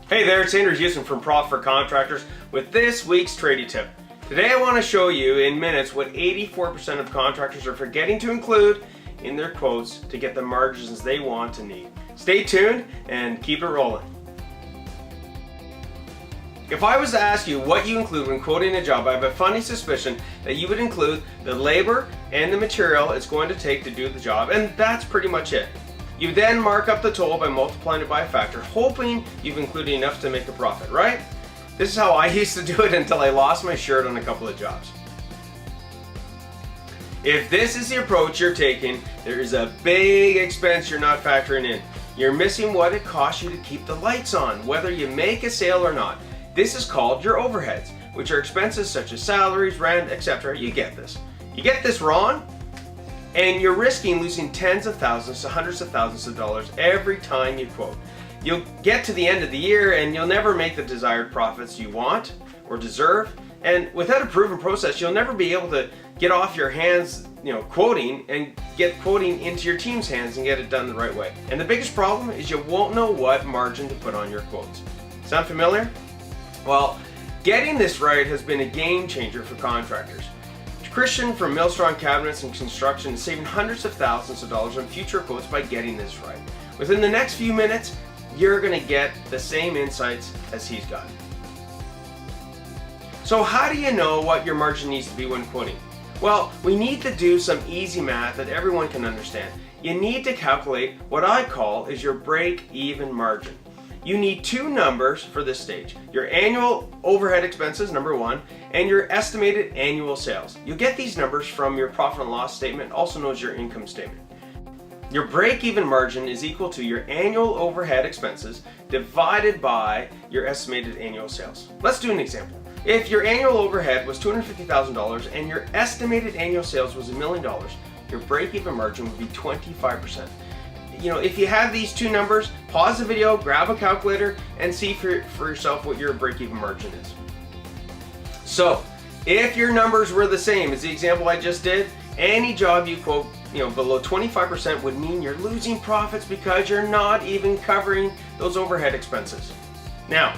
Hey there, it's Andrew Houston from Profit for Contractors with this week's Tradie Tip. Today I want to show you in minutes what 84% of contractors are forgetting to include in their quotes to get the margins they want and need. Stay tuned and keep it rolling. If I was to ask you what you include when quoting a job, I have a funny suspicion that you would include the labor and the material it's going to take to do the job, and that's pretty much it. You then mark up the total by multiplying it by a factor, hoping you've included enough to make a profit, right? This is how I used to do it until I lost my shirt on a couple of jobs. If this is the approach you're taking, there is a big expense you're not factoring in. You're missing what it costs you to keep the lights on, whether you make a sale or not. This is called your overheads, which are expenses such as salaries, rent, etc. You get this. You get this wrong, and you're risking losing tens of thousands to hundreds of thousands of dollars every time you quote. You'll get to the end of the year and you'll never make the desired profits you want or deserve. And without a proven process, you'll never be able to get off your hands, quoting and get quoting into your team's hands and get it done the right way. And the biggest problem is you won't know what margin to put on your quotes. Sound familiar? Well, getting this right has been a game changer for contractors. Christian from Millstrong Cabinets and Construction is saving hundreds of thousands of dollars on future quotes by getting this right. Within the next few minutes, you're going to get the same insights as he's got. So how do you know what your margin needs to be when quoting? Well, we need to do some easy math that everyone can understand. You need to calculate what I call is your break-even margin. You need two numbers for this stage. Your annual overhead expenses, number one, and your estimated annual sales. You'll get these numbers from your profit and loss statement, also known as your income statement. Your break-even margin is equal to your annual overhead expenses divided by your estimated annual sales. Let's do an example. If your annual overhead was $250,000 and your estimated annual sales was $1 million, your break-even margin would be 25%. If you have these two numbers, pause the video, grab a calculator, and see for yourself what your break-even margin is. So, if your numbers were the same as the example I just did, any job you quote, below 25% would mean you're losing profits because you're not even covering those overhead expenses. Now,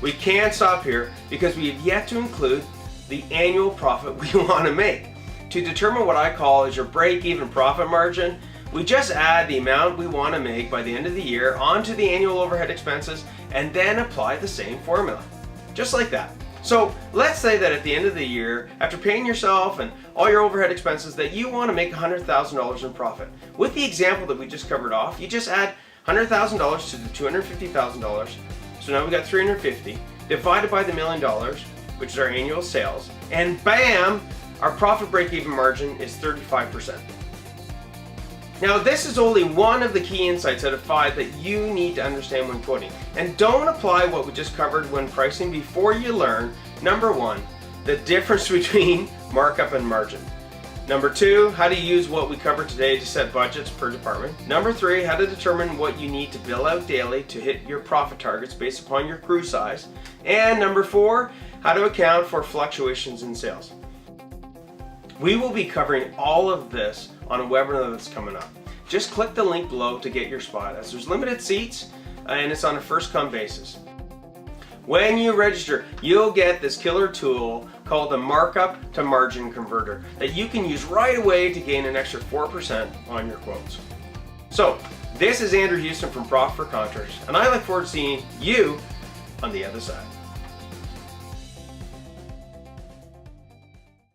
we can't stop here because we have yet to include the annual profit we want to make. To determine what I call is your break-even profit margin, we just add the amount we want to make by the end of the year onto the annual overhead expenses and then apply the same formula. Just like that. So let's say that at the end of the year, after paying yourself and all your overhead expenses, that you want to make $100,000 in profit. With the example that we just covered off, you just add $100,000 to the $250,000. So now we got $350,000 divided by the $1 million, which is our annual sales, and bam, our profit break-even margin is 35%. Now, this is only one of the key insights out of 5 that you need to understand when quoting. And don't apply what we just covered when pricing before you learn, number 1, the difference between markup and margin. Number 2, how to use what we covered today to set budgets per department. Number 3, how to determine what you need to bill out daily to hit your profit targets based upon your crew size. And number 4, how to account for fluctuations in sales. We will be covering all of this on a webinar that's coming up. Just click the link below to get your spot, as there's limited seats and it's on a first-come basis. When you register, you'll get this killer tool called the markup to margin converter that you can use right away to gain an extra 4% on your quotes. So, this is Andrew Houston from Profit for Contractors, and I look forward to seeing you on the other side.